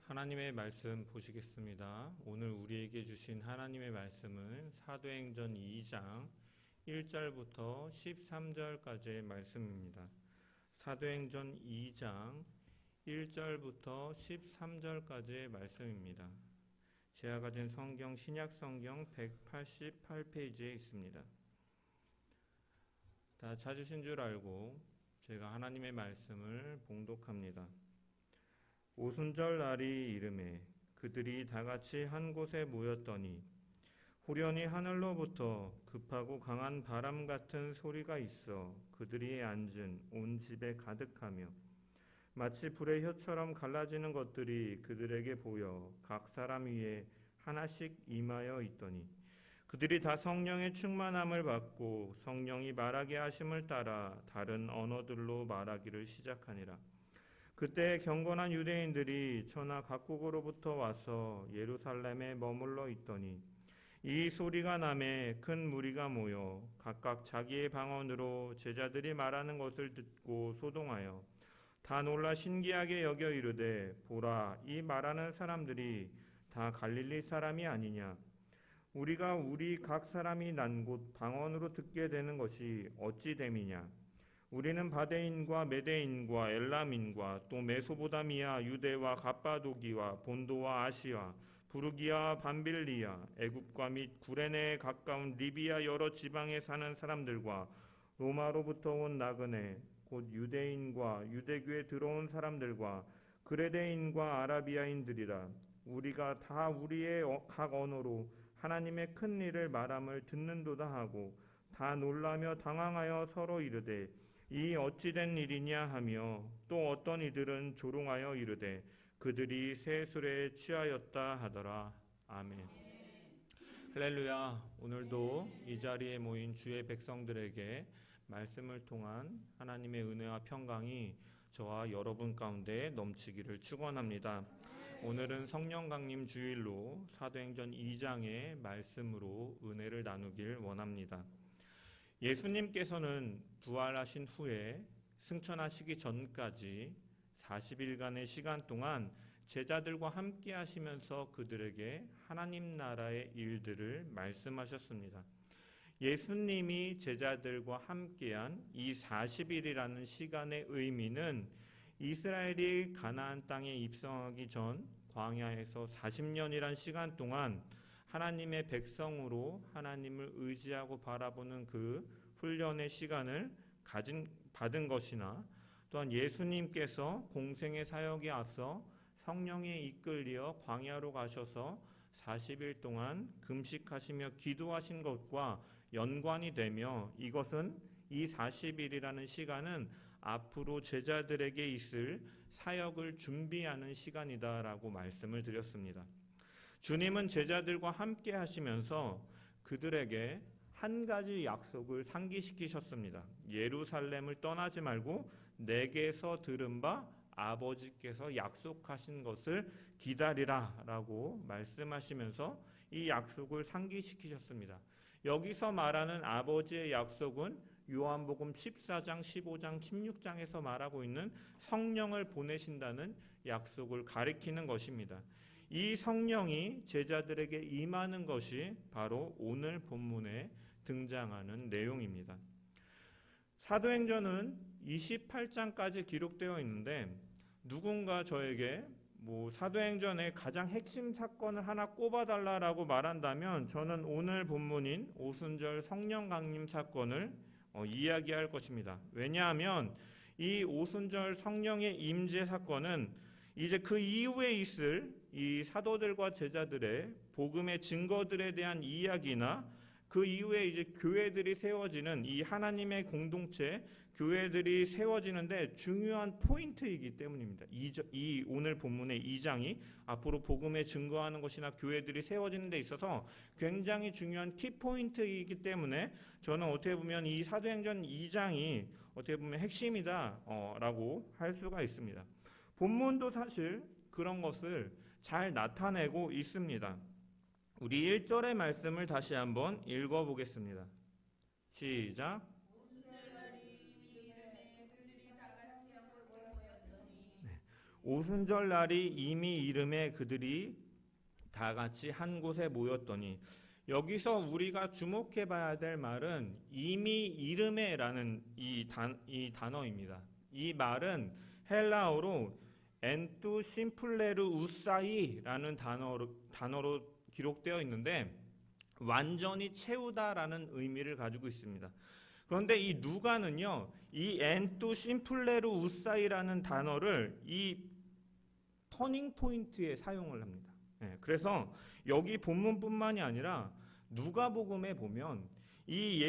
하나님의 말씀 보시겠습니다. 오늘 우리에게 주신 하나님의 말씀은 사도행전 2장 1절부터 13절까지의 말씀입니다. 사도행전 2장 1절부터 13절까지의 말씀입니다. 제가 가진 성경 신약성경 188페이지에 있습니다. 다 찾으신 줄 알고 제가 하나님의 말씀을 봉독합니다. 오순절 날이 이르매 그들이 다같이 한 곳에 모였더니 후련히 하늘로부터 급하고 강한 바람 같은 소리가 있어 그들이 앉은 온 집에 가득하며 마치 불의 혀처럼 갈라지는 것들이 그들에게 보여 각 사람 위에 하나씩 임하여 있더니 그들이 다 성령의 충만함을 받고 성령이 말하게 하심을 따라 다른 언어들로 말하기를 시작하니라. 그때 경건한 유대인들이 천하 각국으로부터 와서 예루살렘에 머물러 있더니 이 소리가 나매 큰 무리가 모여 각각 자기의 방언으로 제자들이 말하는 것을 듣고 소동하여 다 놀라 신기하게 여겨 이르되 보라, 이 말하는 사람들이 다 갈릴리 사람이 아니냐. 우리가 우리 각 사람이 난 곳 방언으로 듣게 되는 것이 어찌 됨이냐. 우리는 바데인과 메데인과 엘람인과 또 메소보다미아, 유대와 갑바도기와 본도와 아시아, 부르기아, 밤빌리아, 애굽과 및 구레네에 가까운 리비아 여러 지방에 사는 사람들과 로마로부터 온 나그네, 곧 유대인과 유대교에 들어온 사람들과 그레데인과 아라비아인들이라. 우리가 다 우리의 각 언어로 하나님의 큰 일을 말함을 듣는도다 하고 다 놀라며 당황하여 서로 이르되 이 어찌된 일이냐 하며 또 어떤 이들은 조롱하여 이르되 그들이 새 술에 취하였다 하더라. 아멘. 할렐루야. 오늘도 이 자리에 모인 주의 백성들에게 말씀을 통한 하나님의 은혜와 평강이 저와 여러분 가운데 넘치기를 축원합니다. 오늘은 성령 강림 주일로 사도행전 2장의 말씀으로 은혜를 나누길 원합니다. 예수님께서는 부활하신 후에 승천하시기 전까지 40일간의 시간 동안 제자들과 함께 하시면서 그들에게 하나님 나라의 일들을 말씀하셨습니다. 예수님이 제자들과 함께한 이 40일이라는 시간의 의미는 이스라엘이 가나안 땅에 입성하기 전 광야에서 40년이란 시간 동안 하나님의 백성으로 하나님을 의지하고 바라보는 그 훈련의 시간을 받은 것이나 또한 예수님께서 공생의 사역에 앞서 성령에 이끌려 광야로 가셔서 40일 동안 금식하시며 기도하신 것과 연관이 되며 이것은 이 40일이라는 시간은 앞으로 제자들에게 있을 사역을 준비하는 시간이다라고 말씀을 드렸습니다. 주님은 제자들과 함께 하시면서 그들에게 한 가지 약속을 상기시키셨습니다. 예루살렘을 떠나지 말고 내게서 들은 바 아버지께서 약속하신 것을 기다리라 라고 말씀하시면서 이 약속을 상기시키셨습니다. 여기서 말하는 아버지의 약속은 요한복음 14장, 15장, 16장에서 말하고 있는 성령을 보내신다는 약속을 가리키는 것입니다. 이 성령이 제자들에게 임하는 것이 바로 오늘 본문에 등장하는 내용입니다. 사도행전은 28장까지 기록되어 있는데 누군가 저에게 사도행전의 가장 핵심 사건을 하나 꼽아달라고 말한다면 저는 오늘 본문인 오순절 성령 강림 사건을 이야기할 것입니다. 왜냐하면 이 오순절 성령의 임재 사건은 이제 그 이후에 있을 이 사도들과 제자들의 복음의 증거들에 대한 이야기나 그 이후에 이제 교회들이 세워지는 이 하나님의 공동체 교회들이 세워지는데 중요한 포인트이기 때문입니다. 이 오늘 본문의 2장이 앞으로 복음에 증거하는 것이나 교회들이 세워지는 데 있어서 굉장히 중요한 키포인트이기 때문에 저는 어떻게 보면 이 사도행전 2장이 어떻게 보면 핵심이다 라고 할 수가 있습니다. 본문도 사실 그런 것을 잘 나타내고 있습니다. 우리 1절의 말씀을 다시 한번 읽어보겠습니다. 시작. 오순절 날이 이미 이름에 그들이 다 같이 한 곳에 모였더니, 여기서 우리가 주목해 봐야 될 말은 이미 이름에라는 이 단어입니다. 이 말은 헬라어로 엔투 심플레르 우사이라는 단어로 기록되어 있는데 완전히 채우다라는 의미를 가지고 있습니다. 그런데 이 누가는요, 이 엔투 심플레르 우사이라는 단어를 이 터닝 포인트에 사용을 합니다. 그래서 여기 본문뿐만이 아니라 누가복음에 보면 이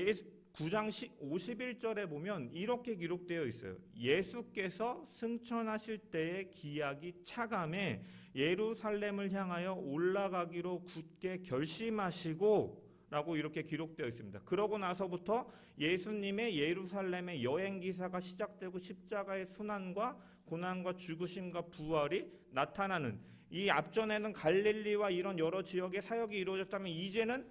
9장 51절에 보면 이렇게 기록되어 있어요. 예수께서 승천하실 때의 기약이 차감해 예루살렘을 향하여 올라가기로 굳게 결심하시고 라고 이렇게 기록되어 있습니다. 그러고 나서부터 예수님의 예루살렘의 여행 기사가 시작되고 십자가의 순환과 고난과 죽으심과 부활이 나타나는, 이 앞전에는 갈릴리와 이런 여러 지역의 사역이 이루어졌다면 이제는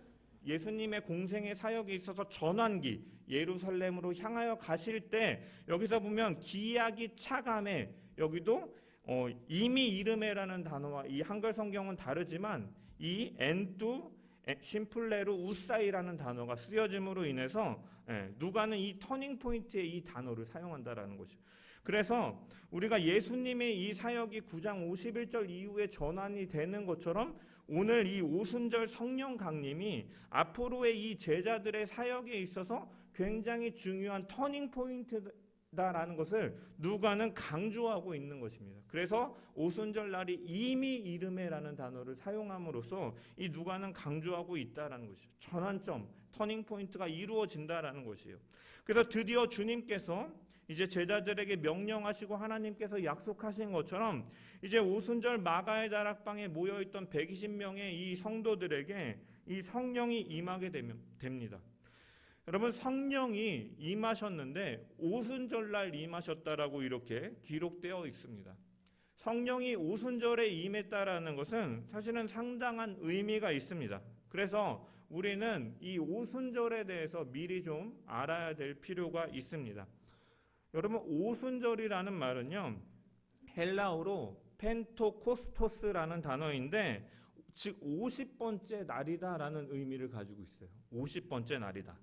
예수님의 공생의 사역이 있어서 전환기 예루살렘으로 향하여 가실 때 여기서 보면 기약이 차감해, 여기도 이미 이름에라는 단어와 이 한글 성경은 다르지만 이 엔투 심플레르 우사이라는 단어가 쓰여짐으로 인해서 누가는 이 터닝 포인트에 이 단어를 사용한다라는 것이죠. 그래서 우리가 예수님의 이 사역이 9장 51절 이후에 전환이 되는 것처럼 오늘 이 오순절 성령 강림이 앞으로의 이 제자들의 사역에 있어서 굉장히 중요한 터닝 포인트다라는 것을 누가는 강조하고 있는 것입니다. 그래서 오순절 날이 이미 이름에라는 단어를 사용함으로써 이 누가는 강조하고 있다라는 것이죠. 전환점, 터닝 포인트가 이루어진다라는 것이에요. 그래서 드디어 주님께서 이제 제자들에게 명령하시고 하나님께서 약속하신 것처럼 이제 오순절 마가의 다락방에 모여있던 120명의 이 성도들에게 이 성령이 임하게 됩니다. 여러분, 성령이 임하셨는데 오순절날 임하셨다라고 이렇게 기록되어 있습니다. 성령이 오순절에 임했다라는 것은 사실은 상당한 의미가 있습니다. 그래서 우리는 이 오순절에 대해서 미리 좀 알아야 될 필요가 있습니다. 여러분, 오순절이라는 말은요, 헬라어로 펜토코스토스라는 단어인데 즉 50번째 날이다라는 의미를 가지고 있어요. 50번째 날이다.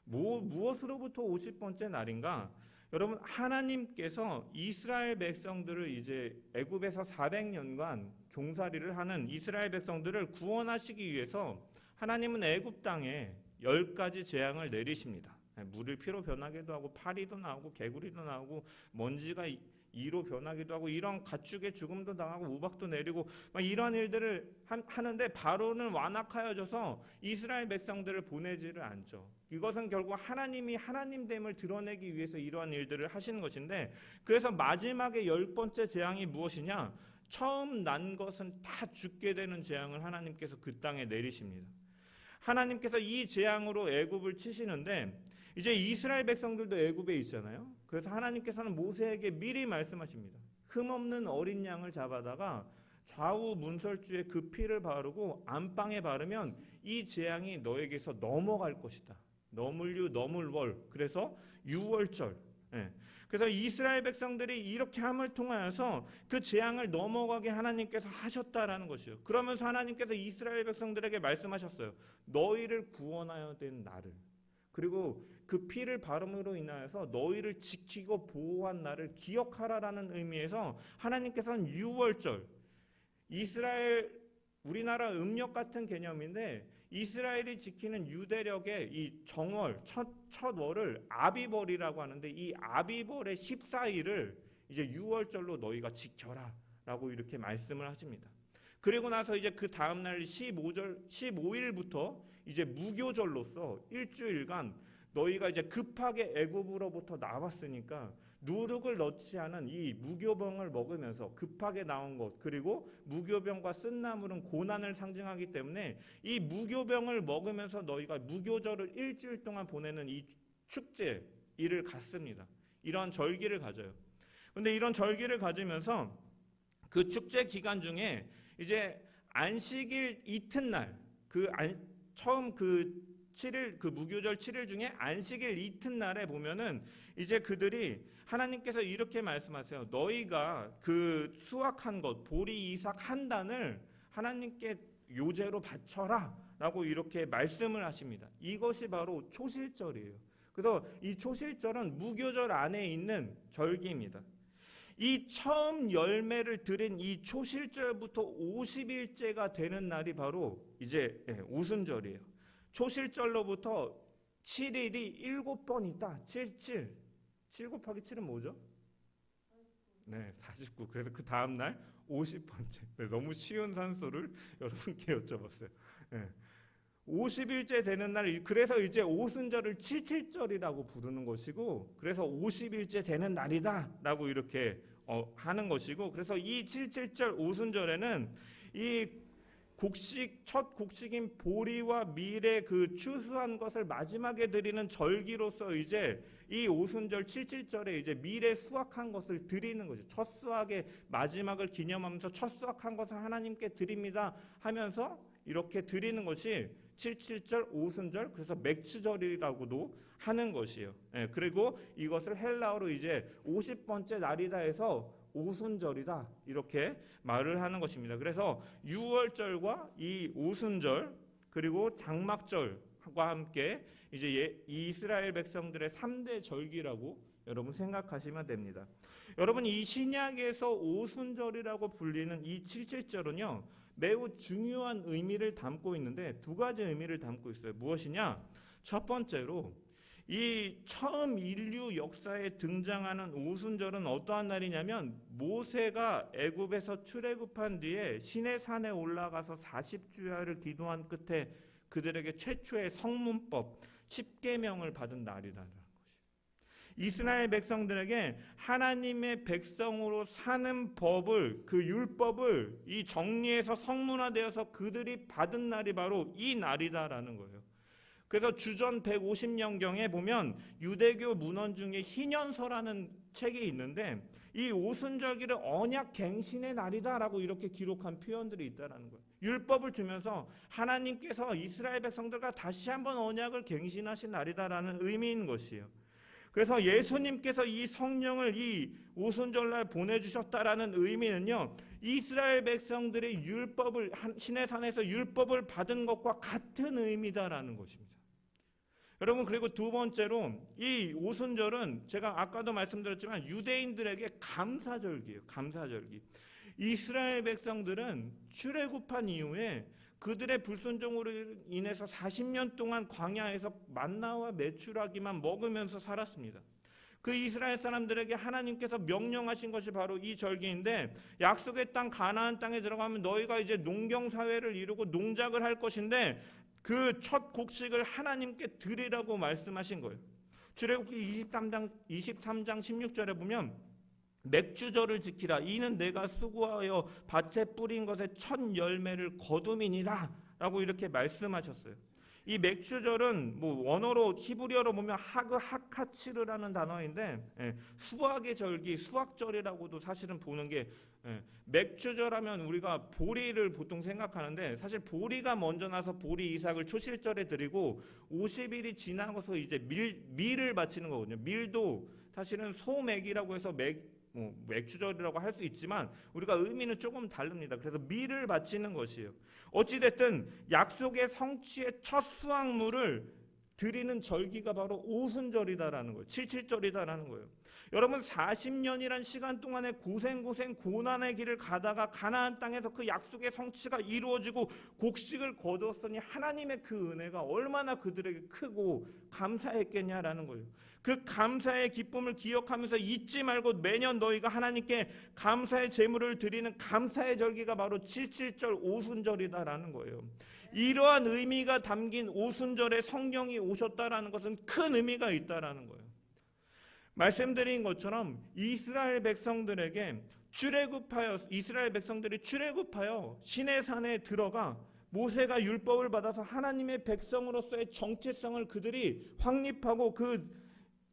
무엇으로부터 50번째 날인가? 여러분, 하나님께서 이스라엘 백성들을 이제 애굽에서 400년간 종살이를 하는 이스라엘 백성들을 구원하시기 위해서 하나님은 애굽 땅에 10가지 재앙을 내리십니다. 물을 피로 변하기도 하고 파리도 나오고 개구리도 나오고 먼지가 이로 변하기도 하고 이런 가축의 죽음도 당하고 우박도 내리고 이러한 일들을 하는데 바로는 완악하여져서 이스라엘 백성들을 보내지를 않죠. 이것은 결국 하나님이 하나님됨을 드러내기 위해서 이러한 일들을 하시는 것인데, 그래서 마지막에 10번째 재앙이 무엇이냐? 처음 난 것은 다 죽게 되는 재앙을 하나님께서 그 땅에 내리십니다. 하나님께서 이 재앙으로 애굽을 치시는데 이제 이스라엘 백성들도 애굽에 있잖아요. 그래서 하나님께서는 모세에게 미리 말씀하십니다. 흠없는 어린 양을 잡아다가 좌우 문설주에 그 피를 바르고 안방에 바르면 이 재앙이 너에게서 넘어갈 것이다. 너물유 너물월, 그래서 유월절. 그래서 이스라엘 백성들이 이렇게 함을 통하여서 그 재앙을 넘어가게 하나님께서 하셨다라는 것이요. 그러면서 하나님께서 이스라엘 백성들에게 말씀하셨어요. 너희를 구원하여 된 나를, 그리고 그 피를 바름으로 인하여서 너희를 지키고 보호한 나를 기억하라라는 의미에서 하나님께서는 유월절, 이스라엘, 우리나라 음력 같은 개념인데 이스라엘이 지키는 유대력의 이 정월, 첫 월을 아비벌이라고 하는데 이 아비벌의 14일을 이제 유월절로 너희가 지켜라 라고 이렇게 말씀을 하십니다. 그리고 나서 이제 그 다음날 15일부터 이제 무교절로서 일주일간 너희가 이제 급하게 애굽으로부터 나왔으니까 누룩을 넣지 않은 이 무교병을 먹으면서 급하게 나온 것, 그리고 무교병과 쓴나물은 고난을 상징하기 때문에 이 무교병을 먹으면서 너희가 무교절을 일주일 동안 보내는 이 축제 일을 갖습니다. 이런 절기를 가져요. 그런데 이런 절기를 가지면서 그 축제 기간 중에 이제 안식일 이튿날 처음 그 7일 그 무교절 7일 중에 안식일 이튿날에 보면은 이제 그들이 하나님께서 이렇게 말씀하세요. 너희가 그 수확한 것 보리 이삭 한 단을 하나님께 요제로 바쳐라 라고 이렇게 말씀을 하십니다. 이것이 바로 초실절이에요. 그래서 이 초실절은 무교절 안에 있는 절기입니다. 이 처음 열매를 드린 이 초실절부터 50일째가 되는 날이 바로 이제 오순절이에요. 초실절로부터 7일이 7번 있다. 77. 7 곱하기 7은 뭐죠? 네, 49. 그래서 그 다음 날 50번째. 네, 너무 쉬운 산수를 여러분께 여쭤봤어요. 네. 50일째 되는 날, 그래서 이제 오순절을 77절이라고 부르는 것이고, 그래서 50일째 되는 날이다 라고 이렇게 하는 것이고, 그래서 이 77절 오순절에는 이 첫 곡식인 보리와 밀의 그 추수한 것을 마지막에 드리는 절기로서 이제 이 오순절 77절에 이제 밀에 수확한 것을 드리는 거죠. 첫 수확의 마지막을 기념하면서 첫 수확한 것을 하나님께 드립니다 하면서 이렇게 드리는 것이 77절 오순절, 그래서 맥추절이라고도 하는 것이에요. 그리고 이것을 헬라어로 이제 50번째 날이다 해서 오순절이다 이렇게 말을 하는 것입니다. 그래서 유월절과 이 오순절 그리고 장막절과 함께 이제 이스라엘 백성들의 3대 절기라고 여러분 생각하시면 됩니다. 여러분, 이 신약에서 오순절이라고 불리는 이 77절은요 매우 중요한 의미를 담고 있는데 두 가지 의미를 담고 있어요. 무엇이냐? 첫 번째로 이 처음 인류 역사에 등장하는 오순절은 어떠한 날이냐면 모세가 애굽에서 출애굽한 뒤에 시내산에 올라가서 40주야를 기도한 끝에 그들에게 최초의 성문법 10계명을 받은 날이라는 것이에요. 이스라엘 백성들에게 하나님의 백성으로 사는 법을, 그 율법을 이 정리해서 성문화되어서 그들이 받은 날이 바로 이 날이다라는 거예요. 그래서 주전 150년경에 보면 유대교 문헌 중에 희년서라는 책이 있는데 이 오순절기를 언약 갱신의 날이다라고 이렇게 기록한 표현들이 있다라는 거예요. 율법을 주면서 하나님께서 이스라엘 백성들과 다시 한번 언약을 갱신하신 날이다라는 의미인 것이에요. 그래서 예수님께서 이 성령을 이 오순절날 보내주셨다라는 의미는요, 이스라엘 백성들의 율법을 시내산에서 율법을 받은 것과 같은 의미다라는 것입니다. 여러분, 그리고 두 번째로 이 오순절은 제가 아까도 말씀드렸지만 유대인들에게 감사절기예요. 감사절기. 이스라엘 백성들은 출애굽한 이후에 그들의 불순종으로 인해서 40년 동안 광야에서 만나와 메추라기만 먹으면서 살았습니다. 그 이스라엘 사람들에게 하나님께서 명령하신 것이 바로 이 절기인데, 약속의 땅 가나안 땅에 들어가면 너희가 이제 농경사회를 이루고 농작을 할 것인데 그 첫 곡식을 하나님께 드리라고 말씀하신 거예요. 출애굽기 23장 16절에 보면 맥주절을 지키라. 이는 내가 수고하여 밭에 뿌린 것의 첫 열매를 거둠이니라 라고 이렇게 말씀하셨어요. 이 맥주절은 뭐 원어로 히브리어로 보면 하그 하카치르라는 단어인데 수확의 절기, 수확절이라고도 사실은 보는 게, 맥주절하면 우리가 보리를 보통 생각하는데 사실 보리가 먼저 나서 보리 이삭을 초실절에 드리고 50일이 지나고서 이제 밀을 바치는 거거든요. 밀도 사실은 소맥이라고 해서 맥주절이라고 할 수 있지만 우리가 의미는 조금 다릅니다. 그래서 밀을 바치는 것이에요. 어찌됐든 약속의 성취의 첫 수확물을 드리는 절기가 바로 오순절이다라는 거예요. 77절이다라는 거예요. 여러분, 40년이란 시간 동안에 고난의 길을 가다가 가나안 땅에서 그 약속의 성취가 이루어지고 곡식을 거두었으니 하나님의 그 은혜가 얼마나 그들에게 크고 감사했겠냐라는 거예요. 그 감사의 기쁨을 기억하면서 잊지 말고 매년 너희가 하나님께 감사의 제물을 드리는 감사의 절기가 바로 77절 오순절이다라는 거예요. 이러한 의미가 담긴 오순절에 성령이 오셨다라는 것은 큰 의미가 있다라는 거예요. 말씀드린 것처럼 이스라엘 백성들이 출애굽하여 시내산에 들어가 모세가 율법을 받아서 하나님의 백성으로서의 정체성을 그들이 확립하고 그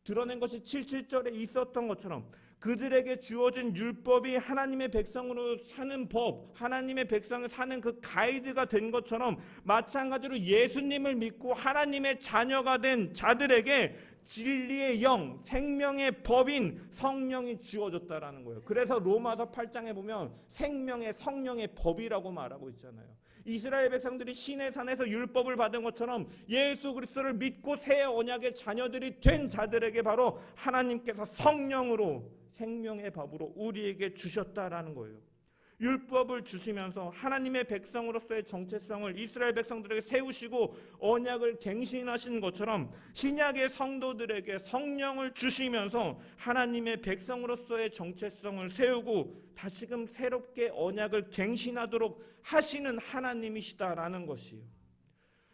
드러낸 것이 7:7절에 있었던 것처럼 그들에게 주어진 율법이 하나님의 백성으로 사는 법, 하나님의 백성을 사는 그 가이드가 된 것처럼 마찬가지로 예수님을 믿고 하나님의 자녀가 된 자들에게 진리의 영, 생명의 법인 성령이 주어졌다라는 거예요. 그래서 로마서 8장에 보면 생명의 성령의 법이라고 말하고 있잖아요. 이스라엘 백성들이 시내산에서 율법을 받은 것처럼 예수 그리스도를 믿고 새 언약의 자녀들이 된 자들에게 바로 하나님께서 성령으로 생명의 법으로 우리에게 주셨다라는 거예요. 율법을 주시면서 하나님의 백성으로서의 정체성을 이스라엘 백성들에게 세우시고 언약을 갱신하신 것처럼 신약의 성도들에게 성령을 주시면서 하나님의 백성으로서의 정체성을 세우고 다시금 새롭게 언약을 갱신하도록 하시는 하나님이시다라는 것이에요.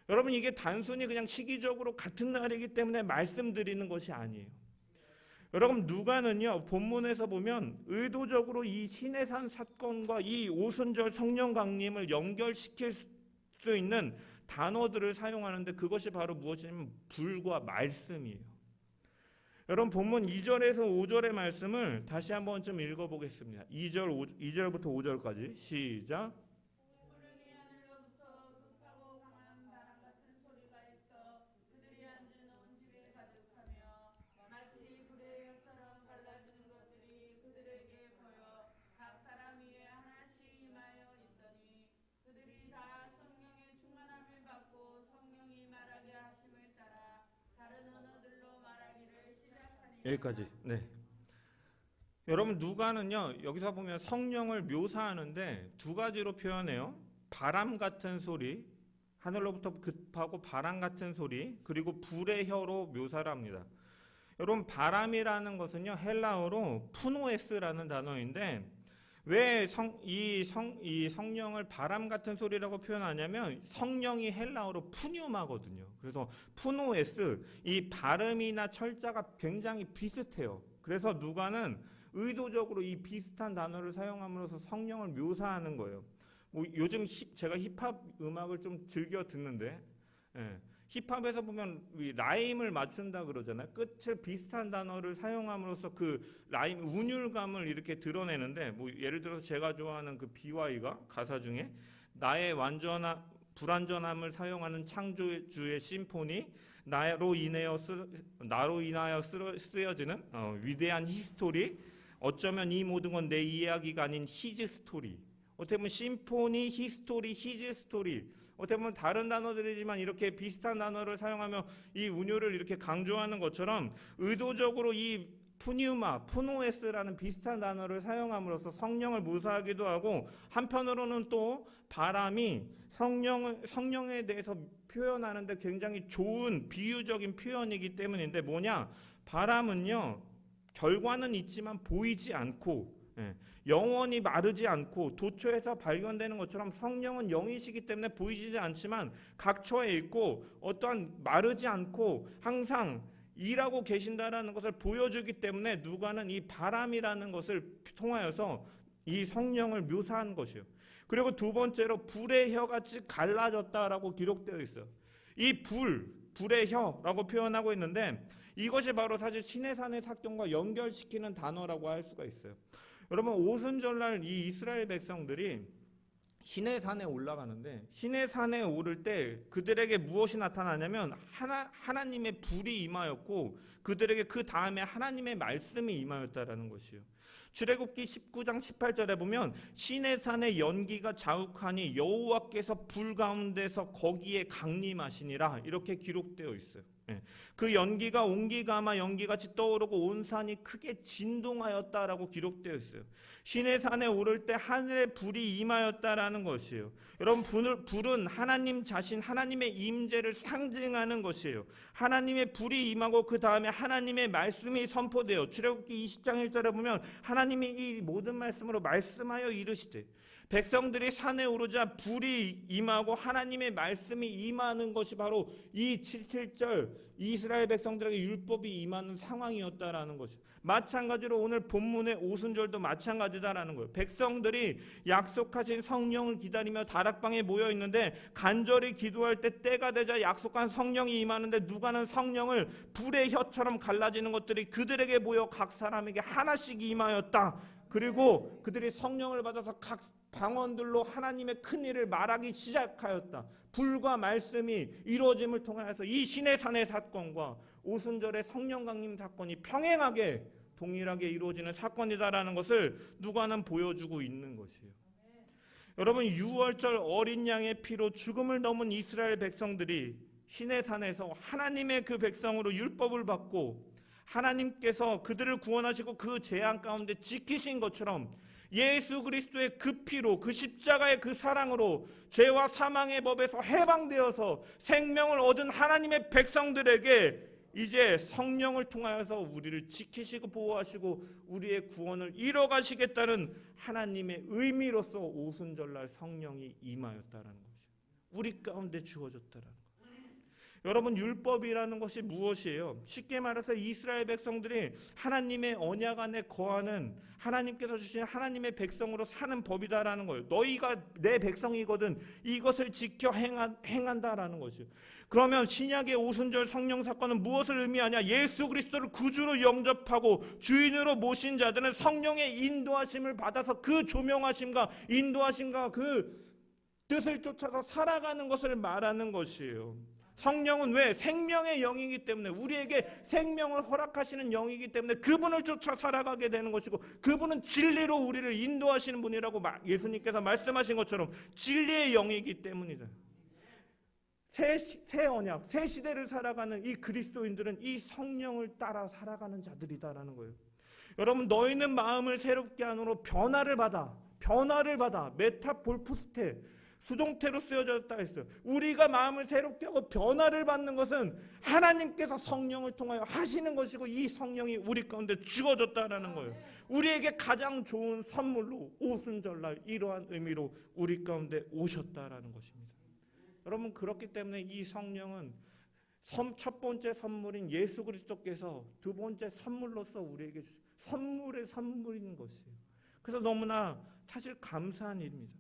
여러분, 이게 단순히 그냥 시기적으로 같은 날이기 때문에 말씀드리는 것이 아니에요. 여러분, 누가는요 본문에서 보면 의도적으로 이 시내산 사건과 이 오순절 성령 강림을 연결시킬 수 있는 단어들을 사용하는데 그것이 바로 무엇이냐면 불과 말씀이에요. 여러분, 본문 2절에서 5절의 말씀을 다시 한번 좀 읽어보겠습니다. 2절부터 5절까지 시작. 여기까지. 네. 여러분, 누가는요 여기서 보면 성령을 묘사하는데 두 가지로 표현해요. 바람 같은 소리, 하늘로부터 급하고 바람 같은 소리, 그리고 불의 혀로 묘사를 합니다. 여러분, 바람이라는 것은요 헬라어로 푸노에스라는 단어인데 왜 이 성령을 바람 같은 소리라고 표현하냐면 성령이 헬라어로 푸뉴마거든요. 그래서 푸노에스, 이 발음이나 철자가 굉장히 비슷해요. 그래서 누가는 의도적으로 이 비슷한 단어를 사용함으로써 성령을 묘사하는 거예요. 뭐 요즘 제가 힙합 음악을 좀 즐겨 듣는데 힙합에서 보면 라임을 맞춘다 그러잖아요. 끝을 비슷한 단어를 사용함으로써 그 라임 운율감을 이렇게 드러내는데 뭐 예를 들어서 제가 좋아하는 그 BY가 가사 중에 나의 불완전함을 사용하는 창조주의 심포니, 나로 인하여 쓰여지는 위대한 히스토리, 어쩌면 이 모든 건 내 이야기가 아닌 히즈 스토리. 어떻게 보면 심포니, 히스토리, 히즈 스토리, 어떻게 보면 다른 단어들이지만 이렇게 비슷한 단어를 사용하며 이 운율을 이렇게 강조하는 것처럼 의도적으로 이 푸노에스라는 비슷한 단어를 사용함으로써 성령을 묘사하기도 하고, 한편으로는 또 바람이 성령에 대해서 표현하는데 굉장히 좋은 비유적인 표현이기 때문인데 뭐냐? 바람은요 결과는 있지만 보이지 않고 영원히 마르지 않고 도처에서 발견되는 것처럼 성령은 영이시기 때문에 보이지 않지만 각처에 있고 어떠한 마르지 않고 항상 일하고 계신다라는 것을 보여주기 때문에 누가는 이 바람이라는 것을 통하여서 이 성령을 묘사한 것이에요. 그리고 두 번째로 불의 혀같이 갈라졌다라고 기록되어 있어요. 이 불의 혀라고 표현하고 있는데 이것이 바로 사실 시내산의 사건과 연결시키는 단어라고 할 수가 있어요. 여러분, 오순절날 이 이스라엘 백성들이 시내산에 올라가는데 시내산에 오를 때 그들에게 무엇이 나타나냐면 하나님의 불이 임하였고 그들에게 그 다음에 하나님의 말씀이 임하였다라는 것이에요. 출애굽기 19장 18절에 보면 시내산의 연기가 자욱하니 여호와께서 불 가운데서 거기에 강림하시니라 이렇게 기록되어 있어요. 그 연기가 온기가마 연기같이 떠오르고 온 산이 크게 진동하였다라고 기록되어 있어요. 시내산에 오를 때 하늘의 불이 임하였다라는 것이에요. 여러분, 불은 하나님 자신, 하나님의 임재를 상징하는 것이에요. 하나님의 불이 임하고 그 다음에 하나님의 말씀이 선포돼요. 출애굽기 20장 1절에 보면 하나님이 이 모든 말씀으로 말씀하여 이르시되 백성들이 산에 오르자 불이 임하고 하나님의 말씀이 임하는 것이 바로 이 77절 이스라엘 백성들에게 율법이 임하는 상황이었다라는 것이죠. 마찬가지로 오늘 본문의 오순절도 마찬가지다라는 거예요. 백성들이 약속하신 성령을 기다리며 다락방에 모여 있는데 간절히 기도할 때 때가 되자 약속한 성령이 임하는데 누가는 성령을 불의 혀처럼 갈라지는 것들이 그들에게 모여 각 사람에게 하나씩 임하였다. 그리고 그들이 성령을 받아서 각 방언들로 하나님의 큰 일을 말하기 시작하였다. 불과 말씀이 이루어짐을 통하여서 이 신의 산의 사건과 오순절의 성령 강림 사건이 평행하게 동일하게 이루어지는 사건이다라는 것을 누가는 보여주고 있는 것이에요. 여러분, 유월절 어린 양의 피로 죽음을 넘은 이스라엘 백성들이 신의 산에서 하나님의 그 백성으로 율법을 받고 하나님께서 그들을 구원하시고 그 재앙 가운데 지키신 것처럼 예수 그리스도의 그 피로, 그 십자가의 그 사랑으로 죄와 사망의 법에서 해방되어서 생명을 얻은 하나님의 백성들에게 이제 성령을 통하여서 우리를 지키시고 보호하시고 우리의 구원을 이뤄가시겠다는 하나님의 의미로서 오순절날 성령이 임하였다라는 것이죠. 우리 가운데 주어졌다라는 것. 여러분, 율법이라는 것이 무엇이에요? 쉽게 말해서 이스라엘 백성들이 하나님의 언약 안에 거하는 하나님께서 주신 하나님의 백성으로 사는 법이다라는 거예요. 너희가 내 백성이거든 이것을 지켜 행한다라는 것이에요. 그러면 신약의 오순절 성령 사건은 무엇을 의미하냐? 예수 그리스도를 구주로 영접하고 주인으로 모신 자들은 성령의 인도하심을 받아서 그 조명하심과 인도하심과 그 뜻을 쫓아서 살아가는 것을 말하는 것이에요. 성령은 왜? 생명의 영이기 때문에, 우리에게 생명을 허락하시는 영이기 때문에 그분을 쫓아 살아가게 되는 것이고, 그분은 진리로 우리를 인도하시는 분이라고 예수님께서 말씀하신 것처럼 진리의 영이기 때문이다. 새 언약, 새 시대를 살아가는 이 그리스도인들은 이 성령을 따라 살아가는 자들이다라는 거예요. 여러분, 너희는 마음을 새롭게 함으로 변화를 받아 메타볼푸스테, 수동태로 쓰여졌다 했어요. 우리가 마음을 새롭게 하고 변화를 받는 것은 하나님께서 성령을 통하여 하시는 것이고, 이 성령이 우리 가운데 주어졌다라는 거예요. 우리에게 가장 좋은 선물로 오순절날 이러한 의미로 우리 가운데 오셨다라는 것입니다. 여러분, 그렇기 때문에 이 성령은 첫 번째 선물인 예수 그리스도께서 두 번째 선물로서 우리에게 주신 선물의 선물인 것이에요. 그래서 너무나 사실 감사한 일입니다.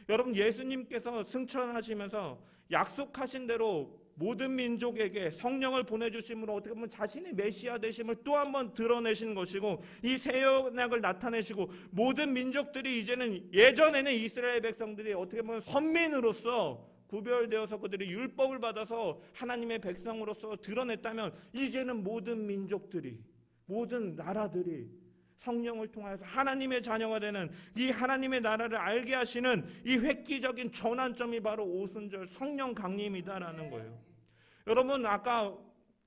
여러분, 예수님께서 승천하시면서 약속하신 대로 모든 민족에게 성령을 보내주심으로 어떻게 보면 자신의 메시아 되심을 또 한 번 드러내신 것이고, 이 새 언약을 나타내시고, 모든 민족들이 이제는, 예전에는 이스라엘 백성들이 어떻게 보면 선민으로서 구별되어서 그들이 율법을 받아서 하나님의 백성으로서 드러냈다면, 이제는 모든 민족들이, 모든 나라들이 성령을 통하여서 하나님의 자녀가 되는 이 하나님의 나라를 알게 하시는 이 획기적인 전환점이 바로 오순절 성령 강림이다라는 거예요. 여러분, 아까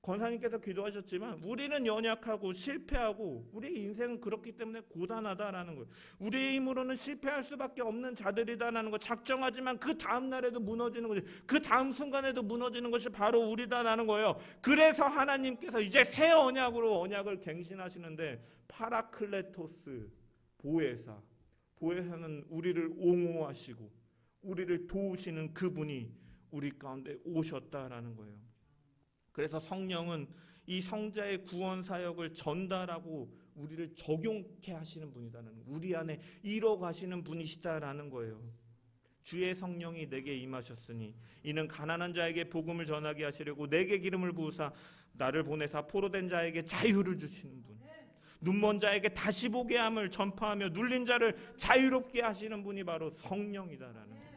권사님께서 기도하셨지만 우리는 연약하고 실패하고 우리 인생은 그렇기 때문에 고단하다라는 거예요. 우리의 힘으로는 실패할 수밖에 없는 자들이다라는 거, 작정하지만 그 다음 날에도 무너지는 것이, 그 다음 순간에도 무너지는 것이 바로 우리다라는 거예요. 그래서 하나님께서 이제 새 언약으로 언약을 갱신하시는데, 파라클레토스, 보혜사는 우리를 옹호하시고 우리를 도우시는 그분이 우리 가운데 오셨다라는 거예요. 그래서 성령은 이 성자의 구원 사역을 전달하고 우리를 적용케 하시는 분이다라는, 우리 안에 이뤄가시는 분이시다라는 거예요. 주의 성령이 내게 임하셨으니 이는 가난한 자에게 복음을 전하게 하시려고 내게 기름을 부으사 나를 보내사 포로된 자에게 자유를 주시는 분, 눈먼 자에게 다시 보게 함을 전파하며 눌린 자를 자유롭게 하시는 분이 바로 성령이다라는 거예요.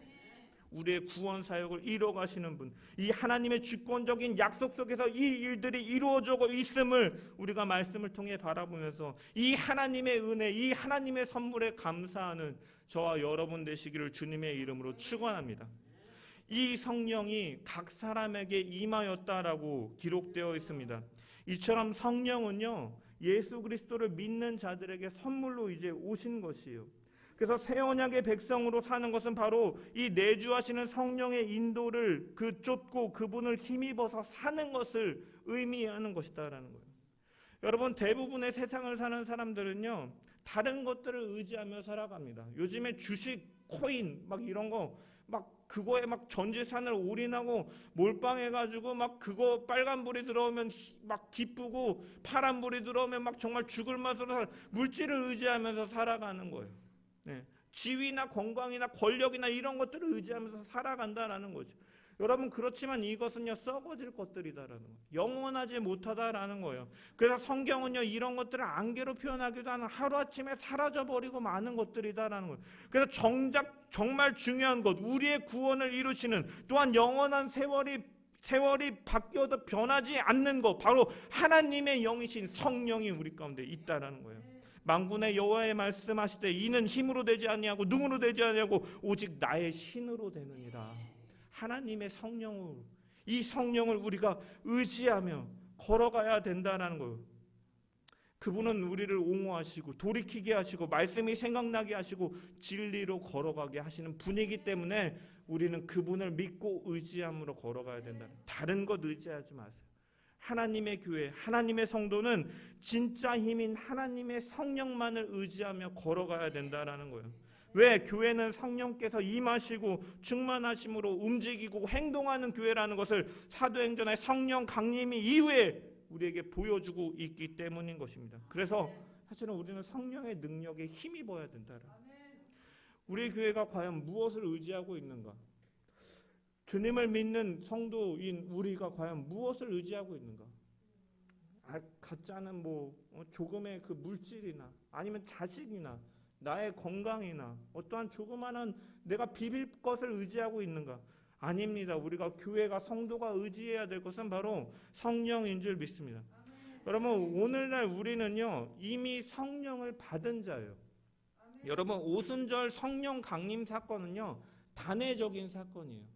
우리의 구원 사역을 이뤄가시는 분, 이 하나님의 주권적인 약속 속에서 이 일들이 이루어져 있음을 우리가 말씀을 통해 바라보면서 이 하나님의 은혜, 이 하나님의 선물에 감사하는 저와 여러분 되시기를 주님의 이름으로 축원합니다. 이 성령이 각 사람에게 임하였다라고 기록되어 있습니다. 이처럼 성령은요, 예수 그리스도를 믿는 자들에게 선물로 이제 오신 것이에요. 그래서 새 언약의 백성으로 사는 것은 바로 이 내주하시는 성령의 인도를 쫓고 그분을 힘입어서 사는 것을 의미하는 것이다라는 거예요. 여러분, 대부분의 세상을 사는 사람들은요, 다른 것들을 의지하며 살아갑니다. 요즘에 주식 코인 막 이런 거 막 그거에 막 전 재산을 올인하고 몰빵해가지고 막 그거 빨간불이 들어오면 막 기쁘고 파란불이 들어오면 막 정말 죽을 맛으로 물질을 의지하면서 살아가는 거예요. 네. 지위나 건강이나 권력이나 이런 것들을 의지하면서 살아간다라는 거죠. 여러분, 그렇지만 이것은요 썩어질 것들이다라는 거예요. 영원하지 못하다라는 거예요. 그래서 성경은요 이런 것들을 안개로 표현하기도 하는 하루아침에 사라져버리고 마는 것들이다라는 거예요. 그래서 정말 중요한 것, 우리의 구원을 이루시는, 또한 영원한 세월이 바뀌어도 변하지 않는 것, 바로 하나님의 영이신 성령이 우리 가운데 있다라는 거예요. 만군의 여호와의 말씀하시되 이는 힘으로 되지 아니하고 능으로 되지 아니하고 오직 나의 신으로 되느니라. 하나님의 성령으로, 이 성령을 우리가 의지하며 걸어가야 된다는 거예요. 그분은 우리를 옹호하시고 돌이키게 하시고 말씀이 생각나게 하시고 진리로 걸어가게 하시는 분이기 때문에 우리는 그분을 믿고 의지함으로 걸어가야 된다. 다른 것 의지하지 마세요. 하나님의 교회, 하나님의 성도는 진짜 힘인 하나님의 성령만을 의지하며 걸어가야 된다는 거예요. 왜? 교회는 성령께서 임하시고 충만하심으로 움직이고 행동하는 교회라는 것을 사도행전의 성령 강림이 이후에 우리에게 보여주고 있기 때문인 것입니다. 그래서 사실은 우리는 성령의 능력에 힘입어야 된다. 우리 교회가 과연 무엇을 의지하고 있는가? 주님을 믿는 성도인 우리가 과연 무엇을 의지하고 있는가? 가짜는 조금의 그 물질이나 아니면 자식이나 나의 건강이나 어떠한 조그마한 내가 비빌 것을 의지하고 있는가? 아닙니다. 우리가 교회가 성도가 의지해야 될 것은 바로 성령인 줄 믿습니다. 여러분, 오늘날 우리는요 이미 성령을 받은 자예요. 여러분, 오순절 성령 강림 사건은요 단회적인 사건이에요.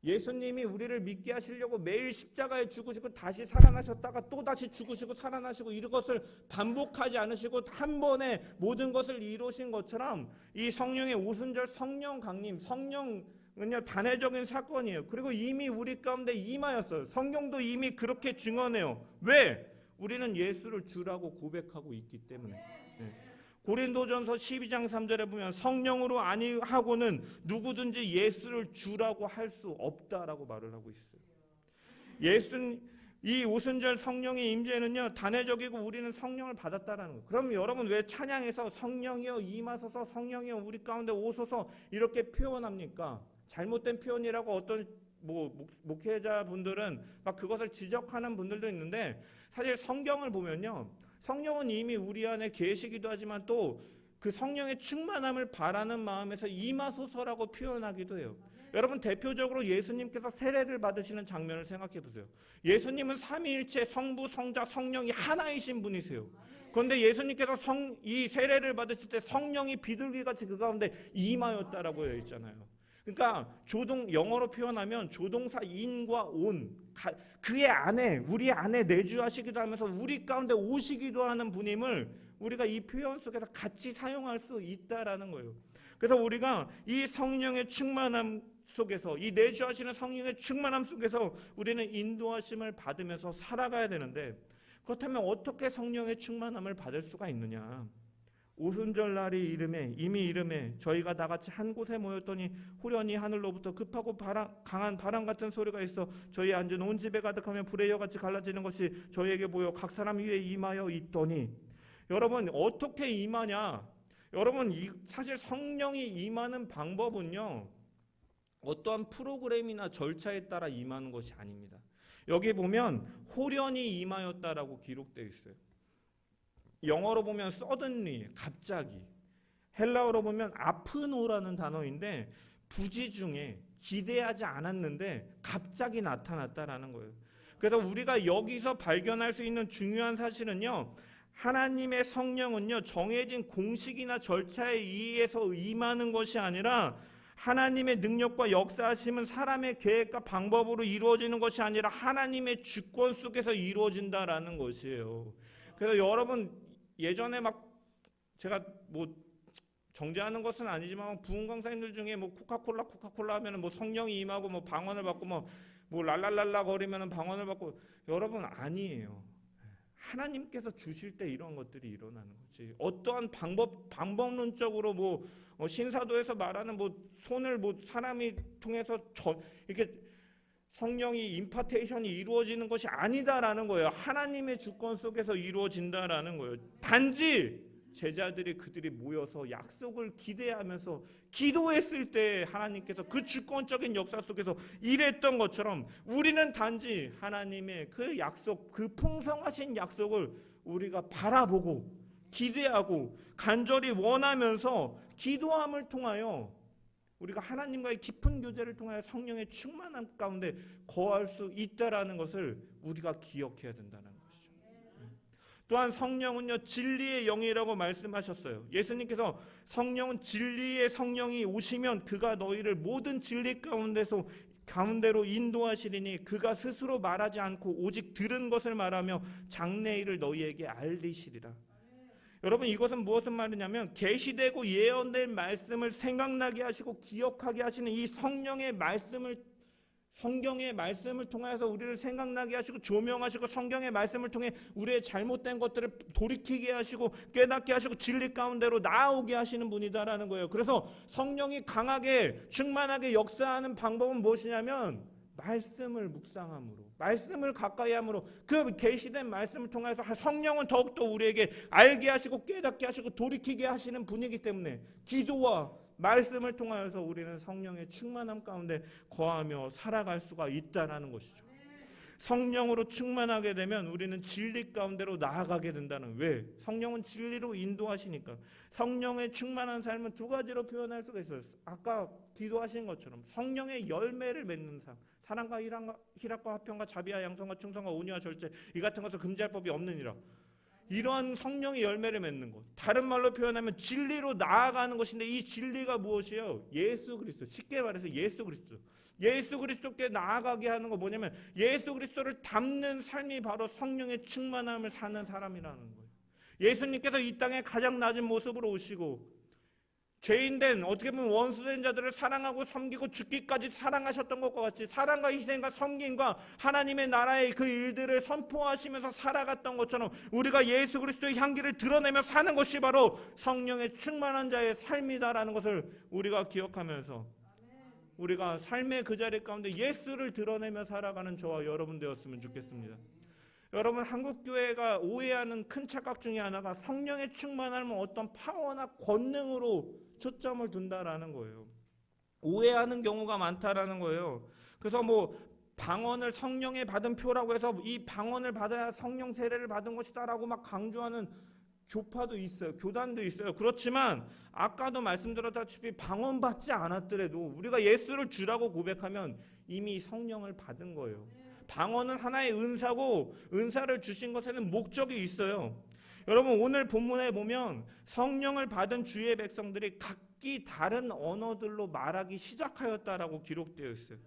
예수님이 우리를 믿게 하시려고 매일 십자가에 죽으시고 다시 살아나셨다가 또 다시 죽으시고 살아나시고 이것을 반복하지 않으시고 한 번에 모든 것을 이루신 것처럼 이 성령의 오순절 성령 강림, 성령은요 단회적인 사건이에요. 그리고 이미 우리 가운데 임하였어요. 성경도 이미 그렇게 증언해요. 왜? 우리는 예수를 주라고 고백하고 있기 때문에. 네. 고린도전서 12장 3절에 보면 성령으로 아니하고는 누구든지 예수를 주라고 할 수 없다라고 말을 하고 있어요. 이 오순절 성령의 임재는요 단회적이고 우리는 성령을 받았다라는 거예요. 그럼 여러분 왜 찬양에서 성령이여 임하소서, 성령이여 우리 가운데 오소서 이렇게 표현합니까? 잘못된 표현이라고 어떤 목회자분들은 막 그것을 지적하는 분들도 있는데, 사실 성경을 보면요 성령은 이미 우리 안에 계시기도 하지만 또 그 성령의 충만함을 바라는 마음에서 임하소서라고 표현하기도 해요. 여러분, 대표적으로 예수님께서 세례를 받으시는 장면을 생각해 보세요. 예수님은 삼위일체 성부, 성자, 성령이 하나이신 분이세요. 그런데 예수님께서 이 세례를 받으실 때 성령이 비둘기같이 그 가운데 임하였다라고 되어 있잖아요. 그러니까 영어로 표현하면 조동사 인과 온, 그의 안에, 우리 안에 내주하시기도 하면서 우리 가운데 오시기도 하는 분임을 우리가 이 표현 속에서 같이 사용할 수 있다라는 거예요. 그래서 우리가 이 성령의 충만함 속에서, 이 내주하시는 성령의 충만함 속에서 우리는 인도하심을 받으면서 살아가야 되는데, 그렇다면 어떻게 성령의 충만함을 받을 수가 있느냐? 오순절 날이 이미 이름에 저희가 다같이 한 곳에 모였더니 후련히 하늘로부터 급하고 강한 바람 같은 소리가 있어 저희 앉은 온 집에 가득하며 불의 여같이 갈라지는 것이 저희에게 보여 각 사람 위에 임하여 있더니. 여러분, 어떻게 임하냐? 여러분, 사실 성령이 임하는 방법은요 어떠한 프로그램이나 절차에 따라 임하는 것이 아닙니다. 여기 보면 호련히 임하였다라고 기록되어 있어요. 영어로 보면 suddenly, 갑자기. 헬라어로 보면 아프노라는 단어인데 부지중에 기대하지 않았는데 갑자기 나타났다라는 거예요. 그래서 우리가 여기서 발견할 수 있는 중요한 사실은요, 하나님의 성령은요 정해진 공식이나 절차에 의해서 임하는 것이 아니라, 하나님의 능력과 역사하심은 사람의 계획과 방법으로 이루어지는 것이 아니라 하나님의 주권 속에서 이루어진다라는 것이에요. 그래서 여러분, 예전에 제가 정죄하는 것은 아니지만 부흥 강사님들 중에 코카콜라 하면은 성령이 임하고 방언을 받고 랄랄랄라 거리면은 방언을 받고, 여러분 아니에요. 하나님께서 주실 때 이런 것들이 일어나는 거지. 어떠한 방법론적으로 신사도에서 말하는 손을 사람이 통해서 이렇게 성령이 임파테이션이 이루어지는 것이 아니다라는 거예요. 하나님의 주권 속에서 이루어진다라는 거예요. 단지 제자들이 그들이 모여서 약속을 기대하면서 기도했을 때 하나님께서 그 주권적인 역사 속에서 일했던 것처럼 우리는 단지 하나님의 그 약속, 그 풍성하신 약속을 우리가 바라보고 기대하고 간절히 원하면서 기도함을 통하여 우리가 하나님과의 깊은 교제를 통하여 성령의 충만함 가운데 거할 수 있다라는 것을 우리가 기억해야 된다는 것이죠. 또한 성령은요, 진리의 영이라고 말씀하셨어요. 예수님께서 성령은 진리의 성령이 오시면 그가 너희를 모든 진리 가운데로 인도하시리니 그가 스스로 말하지 않고 오직 들은 것을 말하며 장래일을 너희에게 알리시리라. 여러분, 이것은 무엇을 말하냐면 계시되고 예언된 말씀을 생각나게 하시고 기억하게 하시는 이 성령의 성경의 말씀을 통해서 우리를 생각나게 하시고 조명하시고 성경의 말씀을 통해 우리의 잘못된 것들을 돌이키게 하시고 깨닫게 하시고 진리 가운데로 나아오게 하시는 분이다라는 거예요. 그래서 성령이 강하게 충만하게 역사하는 방법은 무엇이냐면 말씀을 묵상함으로, 말씀을 가까이 함으로, 그 계시된 말씀을 통해서 성령은 더욱더 우리에게 알게 하시고 깨닫게 하시고 돌이키게 하시는 분이기 때문에 기도와 말씀을 통하여서 우리는 성령의 충만함 가운데 거하며 살아갈 수가 있다는 것이죠. 성령으로 충만하게 되면 우리는 진리 가운데로 나아가게 된다는, 왜? 성령은 진리로 인도하시니까. 성령의 충만한 삶은 두 가지로 표현할 수가 있어요. 아까 기도하신 것처럼 성령의 열매를 맺는 삶, 사랑과 희락과 화평과 자비와 양성과 충성과 온유와 절제, 이 같은 것을 금지할 법이 없느니라. 이러한 성령의 열매를 맺는 것, 다른 말로 표현하면 진리로 나아가는 것인데, 이 진리가 무엇이에요? 예수 그리스도. 쉽게 말해서 예수 그리스도. 예수 그리스도께 나아가게 하는 거 뭐냐면 예수 그리스도를 담는 삶이 바로 성령의 충만함을 사는 사람이라는 거예요. 예수님께서 이 땅에 가장 낮은 모습으로 오시고 죄인된, 어떻게 보면 원수된 자들을 사랑하고 섬기고 죽기까지 사랑하셨던 것과 같이 사랑과 희생과 섬김과 하나님의 나라의 그 일들을 선포하시면서 살아갔던 것처럼 우리가 예수 그리스도의 향기를 드러내며 사는 것이 바로 성령의 충만한 자의 삶이다라는 것을 우리가 기억하면서 우리가 삶의 그 자리 가운데 예수를 드러내며 살아가는 저와 여러분 되었으면 좋겠습니다. 여러분, 한국교회가 오해하는 큰 착각 중에 하나가 성령의 충만함은 어떤 파워나 권능으로 초점을 둔다라는 거예요. 오해하는 경우가 많다라는 거예요. 그래서 방언을 성령의 받은 표라고 해서 이 방언을 받아야 성령 세례를 받은 것이다라고 막 강조하는 교파도 있어요. 교단도 있어요. 그렇지만 아까도 말씀드렸다시피 방언 받지 않았더라도 우리가 예수를 주라고 고백하면 이미 성령을 받은 거예요. 방언은 하나의 은사고 은사를 주신 것에는 목적이 있어요. 여러분, 오늘 본문에 보면 성령을 받은 주의 백성들이 각기 다른 언어들로 말하기 시작하였다라고 기록되어 있어요.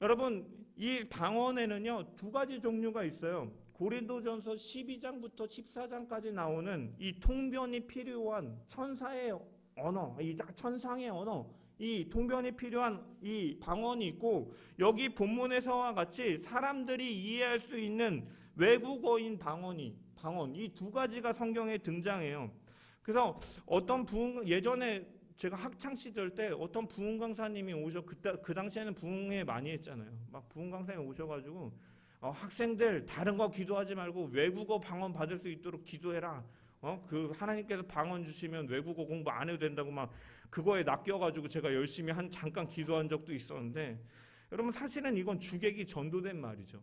여러분, 이 방언에는요 두 가지 종류가 있어요. 고린도전서 12장부터 14장까지 나오는 이 통변이 필요한 천사의 언어, 이 천상의 언어, 이 통변이 필요한 이 방언이 있고, 여기 본문에서와 같이 사람들이 이해할 수 있는 외국어인 방언, 이 두 가지가 성경에 등장해요. 그래서 어떤 예전에 제가 학창 시절 때 어떤 부흥 강사님이 그 당시에는 부흥회 많이 했잖아요. 막 부흥 강사님이 오셔가지고 학생들 다른 거 기도하지 말고 외국어 방언 받을 수 있도록 기도해라. 그 하나님께서 방언 주시면 외국어 공부 안 해도 된다고 막 그거에 낚여가지고 제가 열심히 잠깐 기도한 적도 있었는데, 여러분 사실은 이건 주객이 전도된 말이죠.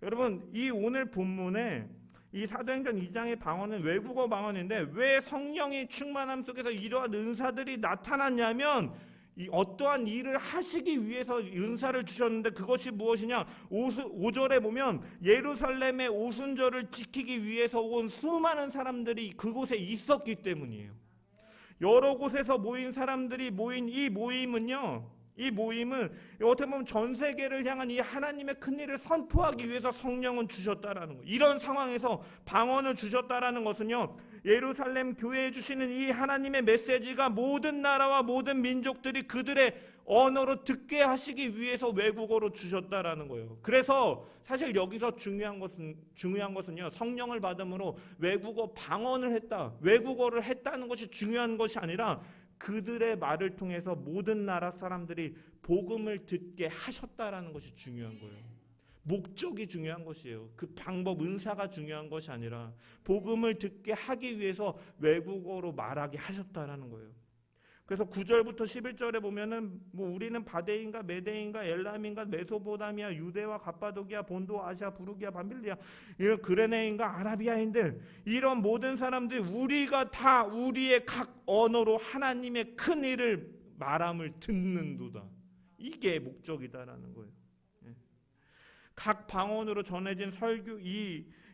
여러분, 이 오늘 본문에 이 사도행전 2장의 방언은 외국어 방언인데 왜 성령의 충만함 속에서 이러한 은사들이 나타났냐면 이 어떠한 일을 하시기 위해서 은사를 주셨는데 그것이 무엇이냐? 5절에 보면 예루살렘의 오순절을 지키기 위해서 온 수많은 사람들이 그곳에 있었기 때문이에요. 여러 곳에서 모인 사람들이 모인 이 모임은요, 이 모임은 어떻게 보면 전 세계를 향한 이 하나님의 큰 일을 선포하기 위해서 성령은 주셨다라는 거예요. 이런 상황에서 방언을 주셨다라는 것은요, 예루살렘 교회에 주시는 이 하나님의 메시지가 모든 나라와 모든 민족들이 그들의 언어로 듣게 하시기 위해서 외국어로 주셨다라는 거예요. 그래서 사실 여기서 중요한 것은요, 성령을 받음으로 외국어 방언을 했다, 외국어를 했다는 것이 중요한 것이 아니라 그들의 말을 통해서 모든 나라 사람들이 복음을 듣게 하셨다라는 것이 중요한 거예요. 목적이 중요한 것이에요. 그 방법, 은사가 중요한 것이 아니라 복음을 듣게 하기 위해서 외국어로 말하게 하셨다라는 거예요. 그래서 9절부터 11절에 보면은 우리는 바데인가 메데인가 엘람인가 메소포타미아 유대와 갑바도기아 본도 아시아 부르기아 밤빌리아 이런 그레네인가 아라비아인들, 이런 모든 사람들이 우리가 다 우리의 각 언어로 하나님의 큰 일을 말함을 듣는도다. 이게 목적이다라는 거예요. 각 방언으로 전해진 설교,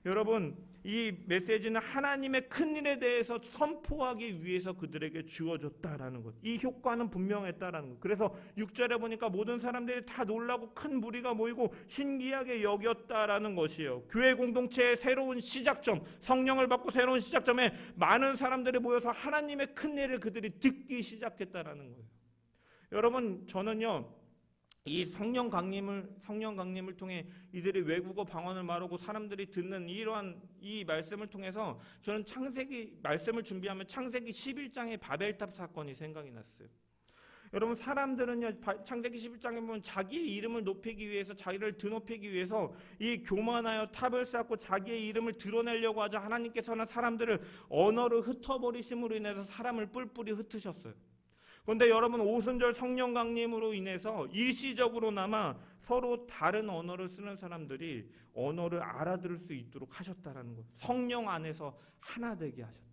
여러분 이 메시지는 하나님의 큰 일에 대해서 선포하기 위해서 그들에게 주어졌다라는 것. 이 효과는 분명했다라는 것. 그래서 6절에 보니까 모든 사람들이 다 놀라고 큰 무리가 모이고 신기하게 여겼다라는 것이에요. 교회 공동체의 새로운 시작점, 성령을 받고 새로운 시작점에 많은 사람들이 모여서 하나님의 큰 일을 그들이 듣기 시작했다라는 거예요. 여러분, 저는요, 이 성령 강림을 통해 이들이 외국어 방언을 말하고 사람들이 듣는 이러한 이 말씀을 통해서 저는 말씀을 준비하면 창세기 11장의 바벨탑 사건이 생각이 났어요. 여러분, 사람들은요, 창세기 11장에 보면 자기의 이름을 높이기 위해서, 자기를 드높이기 위해서 이 교만하여 탑을 쌓고 자기의 이름을 드러내려고 하자 하나님께서는 사람들을 언어를 흩어버리심으로 인해서 사람을 뿔뿔이 흩으셨어요. 그런데 여러분, 오순절 성령 강림으로 인해서 일시적으로나마 서로 다른 언어를 쓰는 사람들이 언어를 알아들을 수 있도록 하셨다라는 거예요. 성령 안에서 하나 되게 하셨다.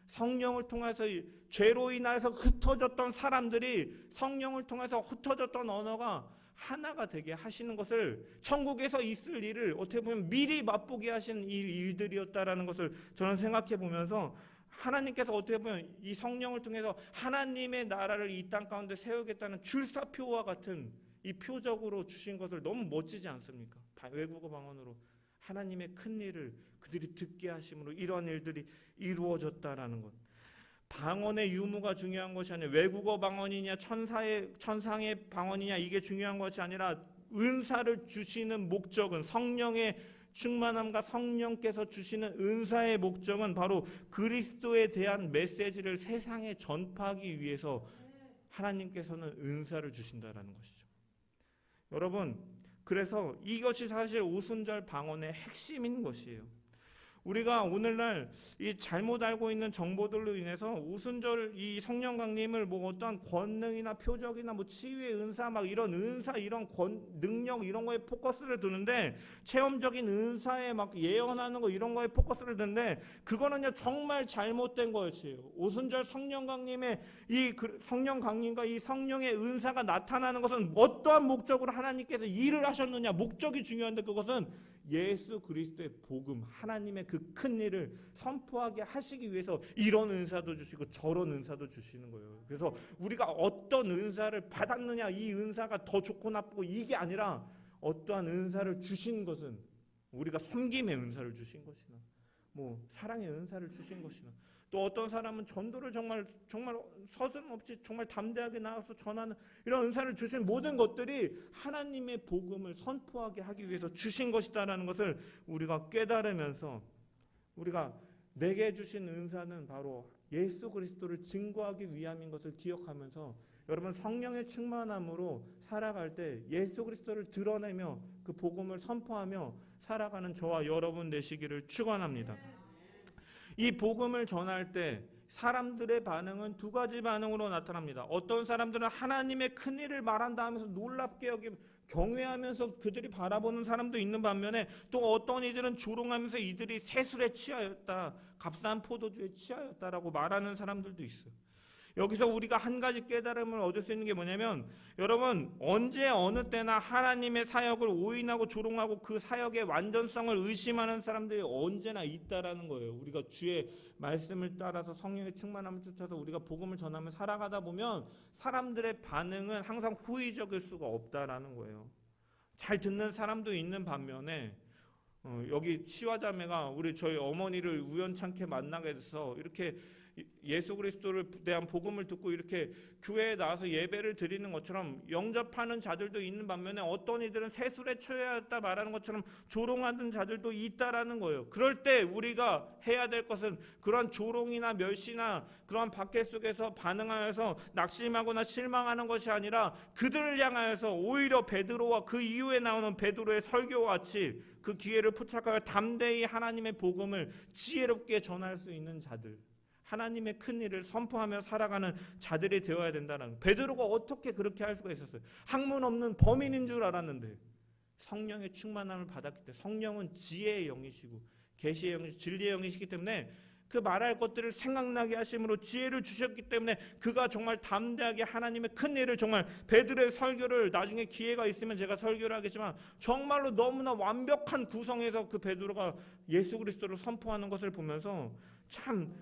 성령을 통해서 죄로 인해서 흩어졌던 사람들이 성령을 통해서 흩어졌던 언어가 하나가 되게 하시는 것을, 천국에서 있을 일을 어떻게 보면 미리 맛보게 하시는 일들이었다라는 것을 저는 생각해 보면서, 하나님께서 어떻게 보면 이 성령을 통해서 하나님의 나라를 이 땅 가운데 세우겠다는 출사표와 같은 이 표적으로 주신 것을 너무 멋지지 않습니까? 외국어 방언으로 하나님의 큰 일을 그들이 듣게 하심으로 이러한 일들이 이루어졌다라는 것. 방언의 유무가 중요한 것이 아니라 외국어 방언이냐 천상의 방언이냐 이게 중요한 것이 아니라 은사를 주시는 목적은, 성령의 충만함과 성령께서 주시는 은사의 목적은 바로 그리스도에 대한 메시지를 세상에 전파하기 위해서 하나님께서는 은사를 주신다라는 것이죠. 여러분, 그래서 이것이 사실 오순절 방언의 핵심인 것이에요. 우리가 오늘날 이 잘못 알고 있는 정보들로 인해서 오순절 이 성령 강림을 어떠한 권능이나 표적이나 치유의 은사 이런 은사, 이런 능력 이런 거에 포커스를 두는데, 체험적인 은사에 예언하는 거 이런 거에 포커스를 두는데, 그거는요 정말 잘못된 것이에요. 오순절 성령 강림의 이 성령 강림과 이 성령의 은사가 나타나는 것은 어떠한 목적으로 하나님께서 일을 하셨느냐, 목적이 중요한데 그것은 예수 그리스도의 복음, 하나님의 그 큰 일을 선포하게 하시기 위해서 이런 은사도 주시고 저런 은사도 주시는 거예요. 그래서 우리가 어떤 은사를 받았느냐, 이 은사가 더 좋고 나쁘고 이게 아니라 어떠한 은사를 주신 것은, 우리가 섬김의 은사를 주신 것이나 사랑의 은사를 주신 것이나, 또 어떤 사람은 전도를 정말 서슴없이 정말 담대하게 나가서 전하는 이런 은사를 주신 모든 것들이 하나님의 복음을 선포하게 하기 위해서 주신 것이다라는 것을 우리가 깨달으면서, 우리가 내게 주신 은사는 바로 예수 그리스도를 증거하기 위함인 것을 기억하면서, 여러분 성령의 충만함으로 살아갈 때 예수 그리스도를 드러내며 그 복음을 선포하며 살아가는 저와 여러분 되시기를 축원합니다. 이 복음을 전할 때 사람들의 반응은 두 가지 반응으로 나타납니다. 어떤 사람들은 하나님의 큰 일을 말한다 하면서 놀랍게 여기고 경외하면서 그들이 바라보는 사람도 있는 반면에, 또 어떤 이들은 조롱하면서 이들이 세술에 취하였다, 값싼 포도주에 취하였다라고 말하는 사람들도 있어요. 여기서 우리가 한 가지 깨달음을 얻을 수 있는 게 뭐냐면, 여러분, 언제 어느 때나 하나님의 사역을 오인하고 조롱하고 그 사역의 완전성을 의심하는 사람들이 언제나 있다라는 거예요. 우리가 주의 말씀을 따라서 성령의 충만함을 쫓아서 우리가 복음을 전하며 살아가다 보면 사람들의 반응은 항상 호의적일 수가 없다라는 거예요. 잘 듣는 사람도 있는 반면에 여기 시화자매가 저희 어머니를 우연찮게 만나게 돼서 이렇게 예수 그리스도를 대한 복음을 듣고 이렇게 교회에 나와서 예배를 드리는 것처럼 영접하는 자들도 있는 반면에 어떤 이들은 세술에 처해야했다 말하는 것처럼 조롱하는 자들도 있다라는 거예요. 그럴 때 우리가 해야 될 것은 그런 조롱이나 멸시나 그러한 박해 속에서 반응하여서 낙심하거나 실망하는 것이 아니라 그들을 향하여서 오히려 베드로와 그 이후에 나오는 베드로의 설교와 같이 그 기회를 포착하여 담대히 하나님의 복음을 지혜롭게 전할 수 있는 자들, 하나님의 큰 일을 선포하며 살아가는 자들이 되어야 된다는 거예요. 베드로가 어떻게 그렇게 할 수가 있었어요? 학문 없는 범인인 줄 알았는데 성령의 충만함을 받았기 때문에, 성령은 지혜의 영이시고 계시의 영이시고 진리의 영이시기 때문에 그 말할 것들을 생각나게 하심으로 지혜를 주셨기 때문에 그가 정말 담대하게 하나님의 큰 일을, 정말 베드로의 설교를 나중에 기회가 있으면 제가 설교를 하겠지만 정말로 너무나 완벽한 구성에서 그 베드로가 예수 그리스도를 선포하는 것을 보면서 참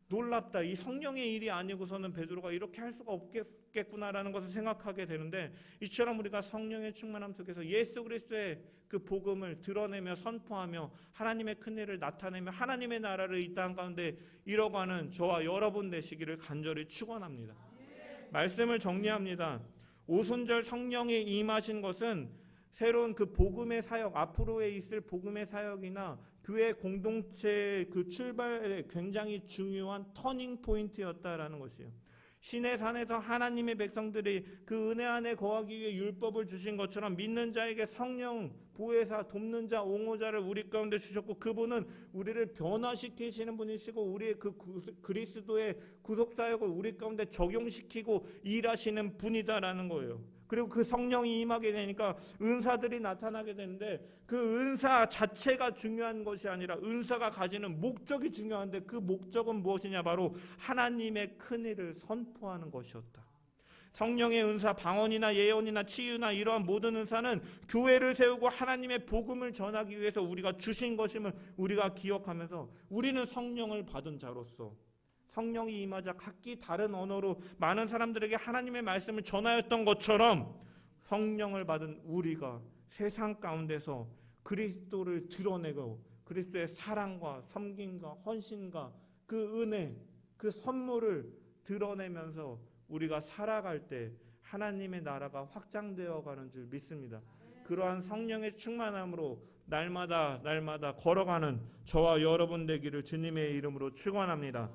놀랍다. 이 성령의 일이 아니고서는 베드로가 이렇게 할 수가 없겠구나라는 것을 생각하게 되는데, 이처럼 우리가 성령의 충만함 속에서 예수 그리스도의 그 복음을 드러내며 선포하며 하나님의 큰 일을 나타내며 하나님의 나라를 이 땅 가운데 이뤄가는 저와 여러분 되시기를 간절히 축원합니다. 말씀을 정리합니다. 오순절 성령이 임하신 것은 새로운 그 복음의 사역, 앞으로에 있을 복음의 사역이나 교회 공동체의 그 출발에 굉장히 중요한 터닝 포인트였다라는 것이에요. 신의 산에서 하나님의 백성들이 그 은혜 안에 거하기 위해 율법을 주신 것처럼 믿는 자에게 성령, 보혜사, 돕는 자, 옹호자를 우리 가운데 주셨고, 그분은 우리를 변화시키시는 분이시고 우리의 그 그리스도의 구속사역을 우리 가운데 적용시키고 일하시는 분이다라는 거예요. 그리고 그 성령이 임하게 되니까 은사들이 나타나게 되는데, 그 은사 자체가 중요한 것이 아니라 은사가 가지는 목적이 중요한데, 그 목적은 무엇이냐? 바로 하나님의 큰 일을 선포하는 것이었다. 성령의 은사, 방언이나 예언이나 치유나 이러한 모든 은사는 교회를 세우고 하나님의 복음을 전하기 위해서 우리가 주신 것임을 우리가 기억하면서, 우리는 성령을 받은 자로서 성령이 임하자 각기 다른 언어로 많은 사람들에게 하나님의 말씀을 전하였던 것처럼, 성령을 받은 우리가 세상 가운데서 그리스도를 드러내고 그리스도의 사랑과 섬김과 헌신과 그 은혜, 그 선물을 드러내면서 우리가 살아갈 때 하나님의 나라가 확장되어 가는 줄 믿습니다. 그러한 성령의 충만함으로 날마다 걸어가는 저와 여러분 되기를 주님의 이름으로 축원합니다.